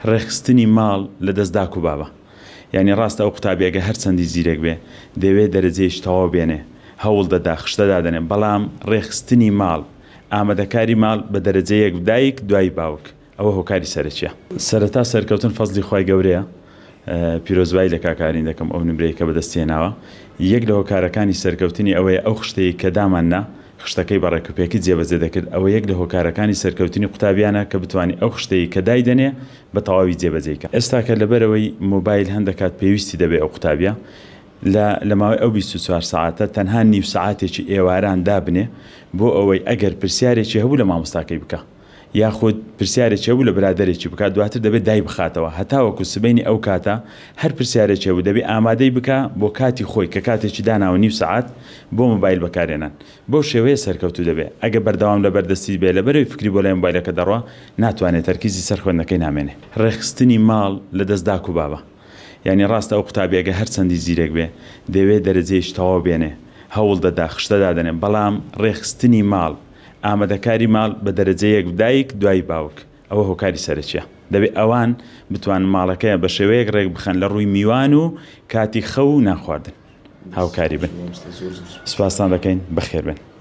ڕێخستنی ماڵ لە دەستداک و بابە. یعنی ڕاستە ئەو قوتابیەگە هەر چەندی زیرەک بێ دەوێت دەرەجەیەش تەواو بێنێ، هەوڵ دەدا، خشتەدا دەنێ، بەڵام ڕێخستنی ماڵ، ئامادەکاری ماڵ بە دەرەجەیەک دایک دوای باوک، ئەوە هۆکاری سەرەکیە. سەرەتا سەرکەوتن فەزلی خوای گەورەیە. پیرۆزبایی لە کاکارین دەکەم ئەو نمرەیە کە بەدەستێناوە. یەک لە هۆکارەکانی سەرکەوتنی ئەوەیە ئەو خشتەیە کە داماننا خشتەکەی بەڕێکوپێکی جێبەجێ دەکرد. ئەوە یەک لە هۆکارەکانی سەرکەوتنی قوتابیانە کە بتوانێت ئەو خشتەیە کە دایدەنێ بە تەواوی جێبەجێکە. ئێستا کە لەبەرەوەی مۆبایل هەندێک کات پێویستی دەبێت ئەو قوتابیە لە ماوەی ئەو 24 ساعتە تەنها نیو ساعتێکی ئێواران دابنێ بۆ ئەوەی ئەگەر پرسیارێکی هەبوو لە مامۆستاکەی بکە، یاخود پرسیارێکی هەبوو لە برادەرێکی بکات، دواتر دەبێت دای بخاتەوە. هەتاوەکو سبەینی ئەو کاتە هەر پرسیارێکی هەبوو دەبێت ئامادەی بکە بۆ کاتی خۆی کە کاتێکی داناوە نیو ساعت بۆ مۆبایل بەکارێنان. بەو شێوەیە سەرکەوتوو دەبێت. ئەگە بەردەوام لە بەردەستی بێ لەبەرەوەی فکری بۆ لای مۆبایلەکە دەڕوا، ناتوانێت تەرکیزی سەر خوێندنەکەی نامێنێ. ڕێخستنی ماڵ لە دەستداک و بابە. یعنی ڕاستە ئەو قوتابیەگە هەر چەندی زیرەک بێ دەوێت دەرەجەیەش تەواو بێنێ، هەوڵ دەدا، خشتەدا دەنێ، بەڵام ڕێخستنی ماڵ، ئامادەکاری ماڵ بە دەرەجەیەک دایک دوای باوک، ئەوە هۆکاری سەرەکیە. دەبێت ئەوان بتوانن ماڵەکەیان بە شێوەیەک ڕێک بخەن لە ڕووی میوان و کاتی خەو و ناخواردن هاوکاری بن. سوپاسان دەکەین، بەخێر بن.